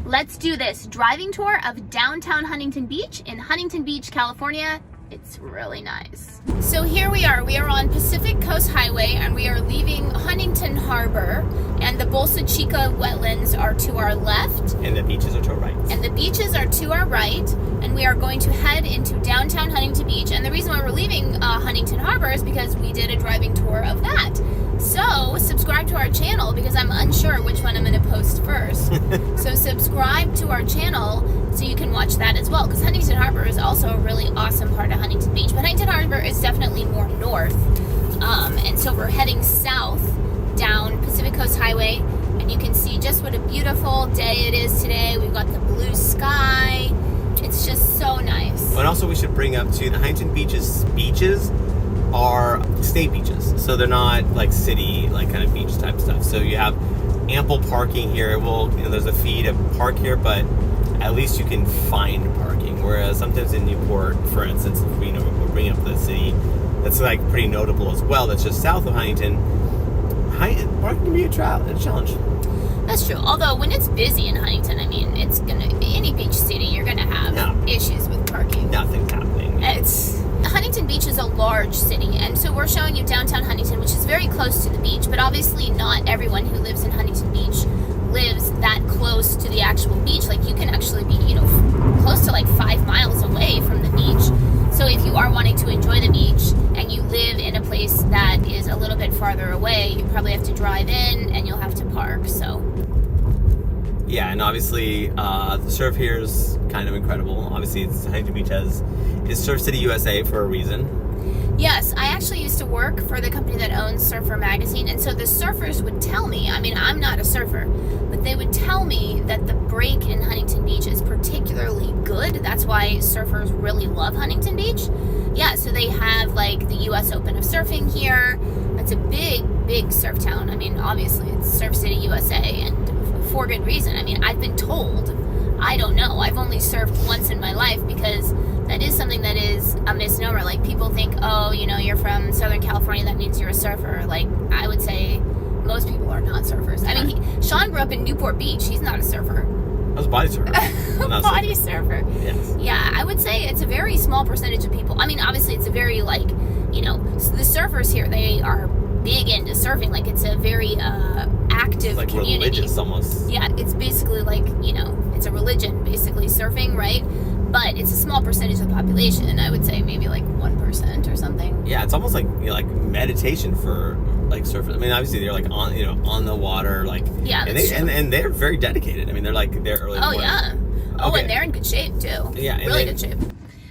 Let's do this driving tour of downtown Huntington Beach in Huntington Beach, California. It's really nice. So here we are on Pacific Coast Highway and we are leaving Huntington Harbour, and the Bolsa Chica wetlands are to our left. And the beaches are to our right. And the beaches are to our right, and we are going to head into downtown Huntington Beach. And the reason why we're leaving Huntington Harbour is because we did a driving tour of that. So subscribe to our channel because I'm unsure which one I'm going to post first. So subscribe to our channel so you can watch that as well, because Huntington Harbour is also a really awesome part of Huntington Beach. But Huntington Harbour is definitely more north. And so we're heading south down Pacific Coast Highway, and you can see just what a beautiful day it is today. We've got the blue sky. It's just so nice. And also we should bring up too, the Huntington beaches are state beaches, so they're not like city like kind of beach type stuff. So you have ample parking here. There's a fee to park here, but at least you can find parking. Whereas sometimes in Newport, for instance, if we're bringing up the city that's like pretty notable as well, that's just south of Huntington, parking can be a challenge. That's true. Although when it's busy in Huntington, I mean, it's any beach city, you're gonna have issues with parking. Nothing's happening. Huntington Beach is a large city, and so we're showing you downtown Huntington, which is very close to the beach, but obviously not everyone who lives in Huntington Beach lives that close to the actual beach. Like, you can actually be, close to like 5 miles away from the beach. So if you are wanting to enjoy the beach and you live in a place that is a little bit farther away, you probably have to drive in and you'll have to park, so. Yeah, and obviously the surf here is kind of incredible. Obviously, Huntington Beach is Surf City USA for a reason. Yes, I actually used to work for the company that owns Surfer Magazine, and so the surfers would tell me, I mean, I'm not a surfer, but they would tell me that the break in Huntington Beach is particularly good. That's why surfers really love Huntington Beach. Yeah, so they have like the US Open of Surfing here. It's a big surf town. I mean, obviously it's Surf City USA, and for good reason. I mean, I've been told, I don't know, I've only surfed once in my life, because that is something that is a misnomer. Like, people think, oh, you're from Southern California, that means you're a surfer. Like, I would say most people are not surfers. I mean, Sean grew up in Newport Beach. He's not a surfer. I was a body surfer. Body surfer. Yes. Yeah, I would say it's a very small percentage of people. I mean, obviously it's a very, the surfers here, they are big into surfing. Like, it's a very active like community. Religious almost. Yeah, it's basically like, it's a religion, basically, surfing, right? But it's a small percentage of the population. I would say maybe like 1% or something. Yeah, it's almost like like meditation for like surfers. I mean, obviously they're like on the water, like, yeah, and they're very dedicated. I mean, they're early. Oh yeah. Oh, and they're in good shape too. Yeah, really good shape.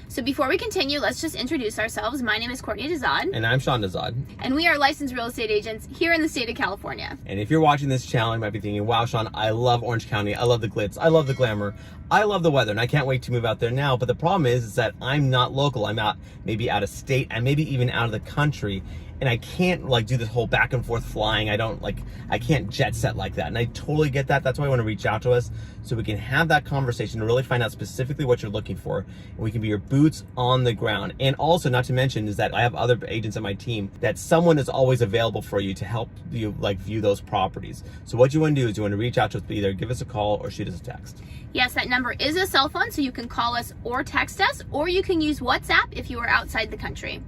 So before we continue, let's just introduce ourselves. My name is Courtney Dezad. And I'm Sean Dezad. And we are licensed real estate agents here in the state of California. And if you're watching this channel, you might be thinking, wow, Sean, I love Orange County. I love the glitz. I love the glamour. I love the weather, and I can't wait to move out there now. But the problem is that I'm not local. I'm maybe out of state, and maybe even out of the country. And I can't do this whole back and forth flying. I can't jet set like that. And I totally get that. That's why I want to reach out to us so we can have that conversation and really find out specifically what you're looking for. And we can be your boots on the ground. And also, not to mention, is that I have other agents on my team that someone is always available for you to help you view those properties. So what you want to do is you want to reach out to us, either give us a call or shoot us a text. Yes, that number is a cell phone, so you can call us or text us, or you can use WhatsApp if you are outside the country.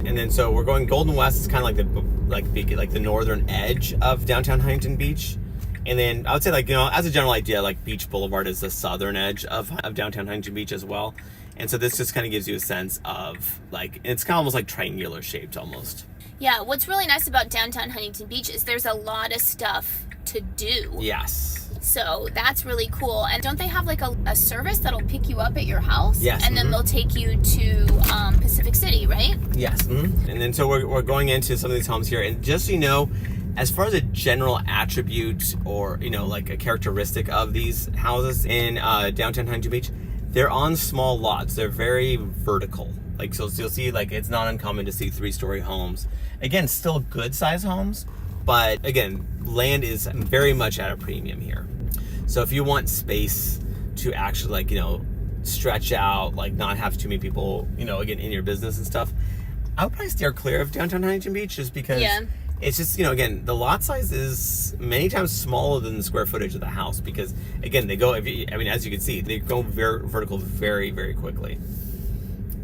And then so we're going Golden West. It's kind of like the northern edge of downtown Huntington Beach. And then I would say as a general idea, like Beach Boulevard is the southern edge of downtown Huntington Beach as well. And so this just kind of gives you a sense of it's kind of almost like triangular shaped almost. Yeah, what's really nice about downtown Huntington Beach is there's a lot of stuff to do. Yes. So that's really cool. And don't they have like a service that'll pick you up at your house? Yes. And then they'll take you to Pacific City, right? Yes. Mm-hmm. And then so we're going into some of these homes here. And just so you know, as far as a general attribute or, like a characteristic of these houses in downtown Huntington Beach, they're on small lots. They're very vertical. So you'll see, it's not uncommon to see 3-story homes. Again, still good size homes, but again, land is very much at a premium here. So if you want space to actually stretch out, not have too many people, again, in your business and stuff, I would probably steer clear of downtown Huntington Beach just because It's just, again, the lot size is many times smaller than the square footage of the house because, again, they go, as you can see, they go vertical very, very quickly.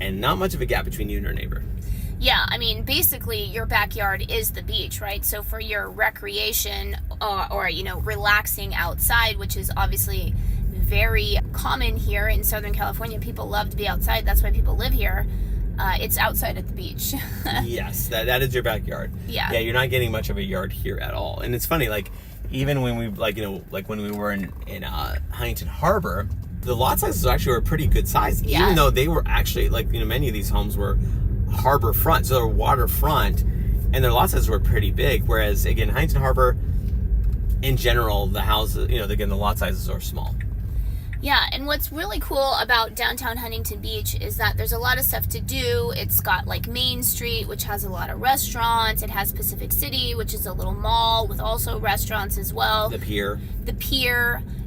And not much of a gap between you and your neighbor. Yeah, I mean, basically, your backyard is the beach, right? So for your recreation or relaxing outside, which is obviously very common here in Southern California. People love to be outside. That's why people live here. It's outside at the beach. Yes, that is your backyard. Yeah. Yeah, you're not getting much of a yard here at all. And it's funny, even when we, when we were in Huntington Harbour, the lot sizes actually were pretty good size. Yeah. Even though they were actually, many of these homes were harbor front, so they're waterfront, and their lot sizes were pretty big. Whereas, again, Huntington Harbour, in general, the houses, again, the lot sizes are small. Yeah, and what's really cool about downtown Huntington Beach is that there's a lot of stuff to do. It's got Main Street, which has a lot of restaurants. It has Pacific City, which is a little mall with also restaurants as well. The pier.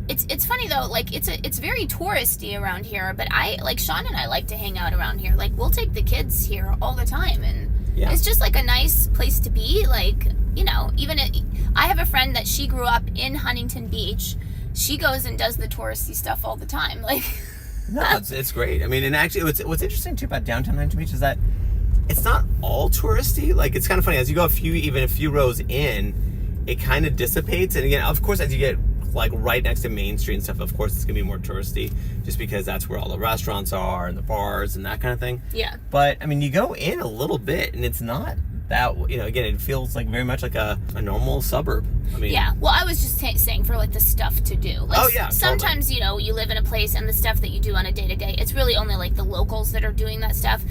It's funny though, it's very touristy around here, but Sean and I like to hang out around here. We'll take the kids here all the time, and yeah. It's just a nice place to be. I have a friend that she grew up in Huntington Beach. She goes and does the touristy stuff all the time. No, it's great. I mean, and actually, what's interesting too about downtown Huntington Beach is that it's not all touristy. It's kind of funny as you go a few rows in, it kind of dissipates. And again, of course, as you get right next to Main Street and stuff, of course, it's gonna be more touristy, just because that's where all the restaurants are and the bars and that kind of thing. Yeah. But I mean, you go in a little bit, and it's not that, again, it feels very much like a normal suburb. I mean, yeah. Well, I was just saying for the stuff to do. Oh yeah. Sometimes totally. You live in a place and the stuff that you do on a day to day, it's really only the locals that are doing that stuff.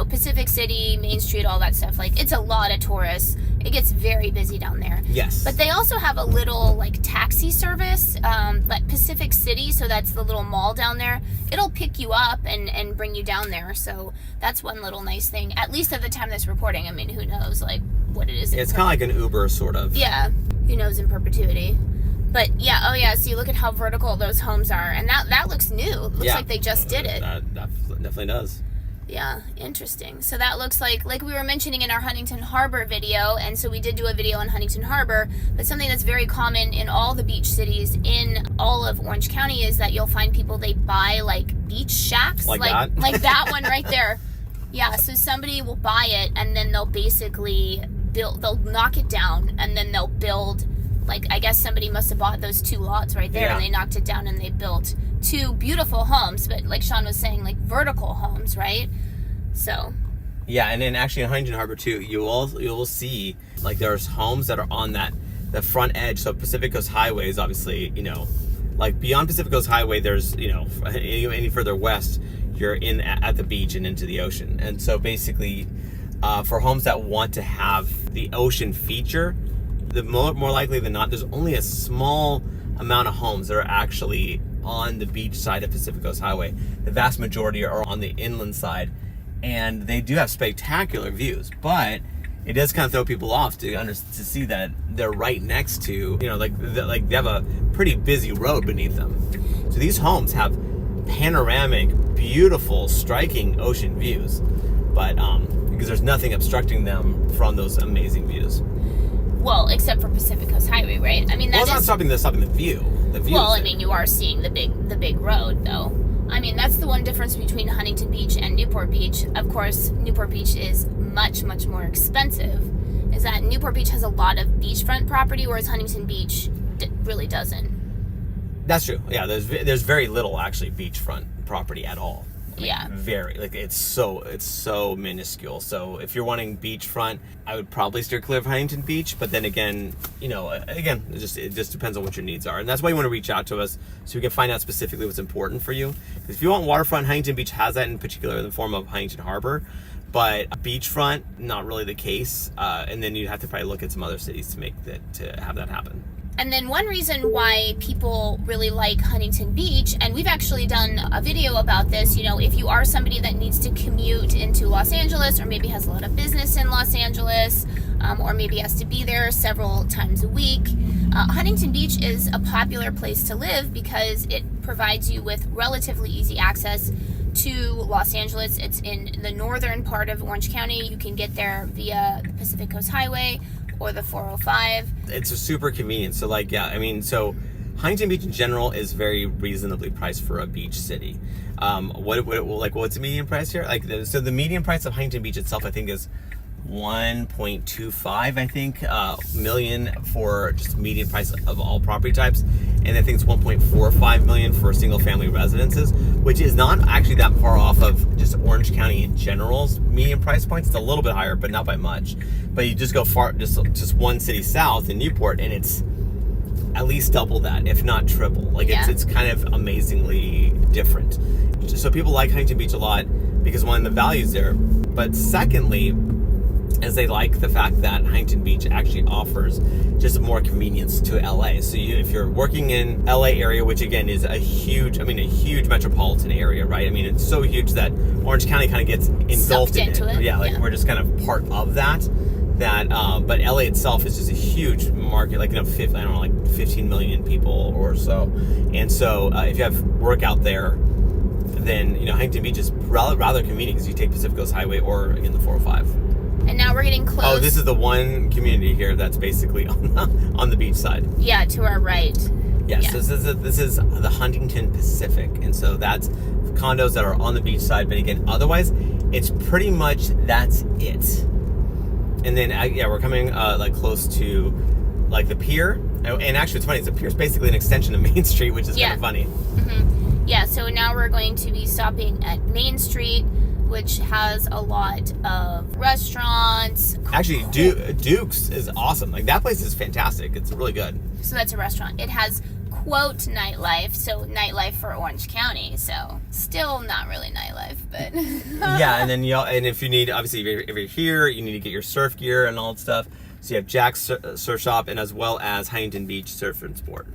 Pacific City, Main Street, all that stuff. It's a lot of tourists. It gets very busy down there. Yes. But they also have a little taxi service, Pacific City. So that's the little mall down there. It'll pick you up and bring you down there. So that's one little nice thing. At least at the time that's recording. I mean, who knows what it is. It's kind of like an Uber sort of. Yeah. Who knows in perpetuity. But yeah, oh yeah, so you look at how vertical those homes are, and that looks new. It looks like they just did it. That definitely does. Yeah, interesting. So that looks like we were mentioning in our Huntington Harbour video, and so we did do a video on Huntington Harbour, but something that's very common in all the beach cities in all of Orange County is that you'll find people, they buy beach shacks. Like that? Like that one right there. Yeah, so somebody will buy it, and then they'll basically they'll knock it down, and then they'll build, I guess somebody must have bought those 2 lots right there, and they knocked it down and they built 2 beautiful homes, but like Sean was saying, vertical homes, right? So. Yeah, and then actually in Huntington Harbour too, you will see, there's homes that are on the front edge. So Pacific Coast Highway is obviously, beyond Pacific Coast Highway, there's, any further west, you're at the beach and into the ocean. And so basically, for homes that want to have the ocean feature, the more likely than not, there's only a small amount of homes that are actually on the beach side of Pacific Coast Highway. The vast majority are on the inland side, and they do have spectacular views, but it does kind of throw people off to see that they're right next to, they have a pretty busy road beneath them. So these homes have panoramic, beautiful, striking ocean views, but because there's nothing obstructing them from those amazing views. Well, except for Pacific Coast Highway, right? I mean, it's not stopping the view. The view. Well, I mean, you are seeing the big road, though. I mean, that's the one difference between Huntington Beach and Newport Beach. Of course, Newport Beach is much, much more expensive. Is that Newport Beach has a lot of beachfront property, whereas Huntington Beach really doesn't. That's true. Yeah, there's very little actually beachfront property at all. Yeah. Very, it's so minuscule. So if you're wanting beachfront, I would probably steer clear of Huntington Beach. But then again, it just depends on what your needs are, and that's why you want to reach out to us so we can find out specifically what's important for you. Because if you want waterfront, Huntington Beach has that in particular in the form of Huntington Harbour, but beachfront, not really the case. And then you'd have to probably look at some other cities to have that happen. And then one reason why people really like Huntington Beach, and we've actually done a video about this, if you are somebody that needs to commute into Los Angeles, or maybe has a lot of business in Los Angeles, or maybe has to be there several times a week, Huntington Beach is a popular place to live because it provides you with relatively easy access to Los Angeles. It's in the northern part of Orange County. You can get there via the Pacific Coast Highway or the 405. It's a super convenient. So like, yeah, I mean, so Huntington Beach in general is very reasonably priced for a beach city. What's the median price here? So the median price of Huntington Beach itself, I think, is 1.25 million for just median price of all property types, and I think it's 1.45 million for single family residences, which is not actually that far off of just Orange County in general's median price points. It's a little bit higher, but not by much. But you just go far, just one city south in Newport, and it's at least double that, if not triple. Like, it's kind of amazingly different. So people like Huntington Beach a lot because, one, the value's there, but secondly, as they like the fact that Huntington Beach actually offers just more convenience to LA. So if you're working in LA area, which again is a huge metropolitan area, right? I mean, it's so huge that Orange County kind of gets engulfed in it. Yeah, we're just kind of part of that. But LA itself is just a huge market, like, 15 million people or so. And so if you have work out there, then Huntington Beach is rather convenient because you take Pacific Coast Highway or again the 405. And now we're getting close. Oh, this is the one community here that's basically on the beach side. Yeah, to our right. Yes, yeah. So this is the Huntington Pacific, and so that's condos that are on the beach side. But again, otherwise, it's pretty much that's it. And then we're coming close to like the pier, and actually it's funny. The pier is basically an extension of Main Street, which is kind of funny. Mm-hmm. Yeah. So now we're going to be stopping at Main Street, which has a lot of restaurants. Actually, Duke's is awesome. Like, that place is fantastic. It's really good. So that's a restaurant. It has, quote, nightlife. So nightlife for Orange County. So still not really nightlife, but yeah. And then if you need, obviously, if you're here, you need to get your surf gear and all that stuff. So you have Jack's Surf Shop, and as well as Huntington Beach Surf and Sport.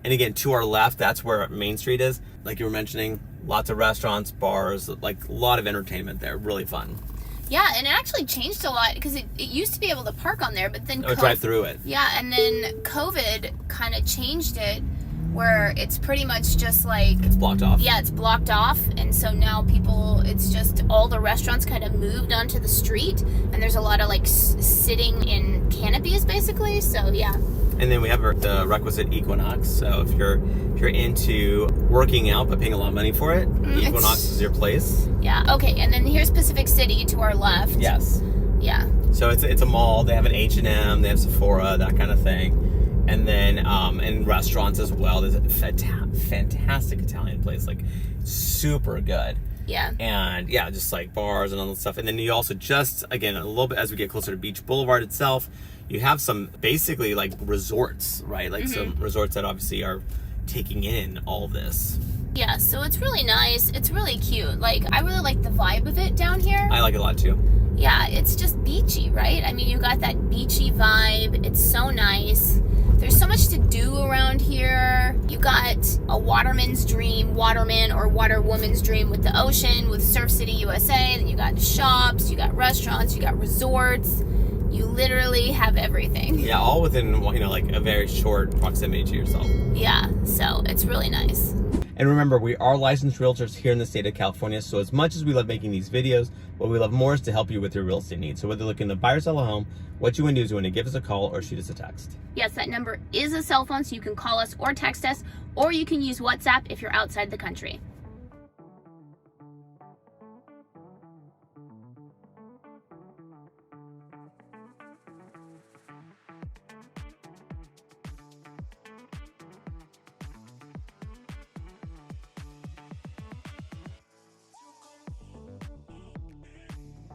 And again, to our left, that's where Main Street is. Like you were mentioning, lots of restaurants, bars, like a lot of entertainment there. Really fun. Yeah, and it actually changed a lot because it used to be able to park on there, but then drive through it. Yeah, and then COVID kind of changed it where it's pretty much just like... It's blocked off. Yeah, it's blocked off, and so now it's just all the restaurants kind of moved onto the street, and there's a lot of like sitting in canopies basically, so yeah. And then we have the requisite Equinox. So if you're into working out but paying a lot of money for it, Equinox is your place. Yeah. Okay. And then here's Pacific City to our left. Yes. Yeah. So it's a mall. They have an H&M. They have Sephora, that kind of thing. And then and restaurants as well. There's a fantastic Italian place, like super good. Yeah. And yeah, just like bars and all that stuff. And then you also just, again, a little bit as we get closer to Beach Boulevard itself, you have some basically like resorts, right? Like some resorts that obviously are taking in all this. Yeah, so it's really nice. It's really cute. Like, I really like the vibe of it down here. I like it a lot too. Yeah, it's just beachy, right? I mean, you got that beachy vibe. It's so nice. There's so much to do around here. You got a waterman or waterwoman's dream with the ocean, with Surf City USA. Then you got shops, you got restaurants, you got resorts. You literally have everything. Yeah, all within, like a very short proximity to yourself. Yeah, so it's really nice. And remember, we are licensed realtors here in the state of California, so as much as we love making these videos, what we love more is to help you with your real estate needs. So whether you're looking to buy or sell a home, what you want to do is you want to give us a call or shoot us a text. Yes, that number is a cell phone, so you can call us or text us, or you can use WhatsApp if you're outside the country.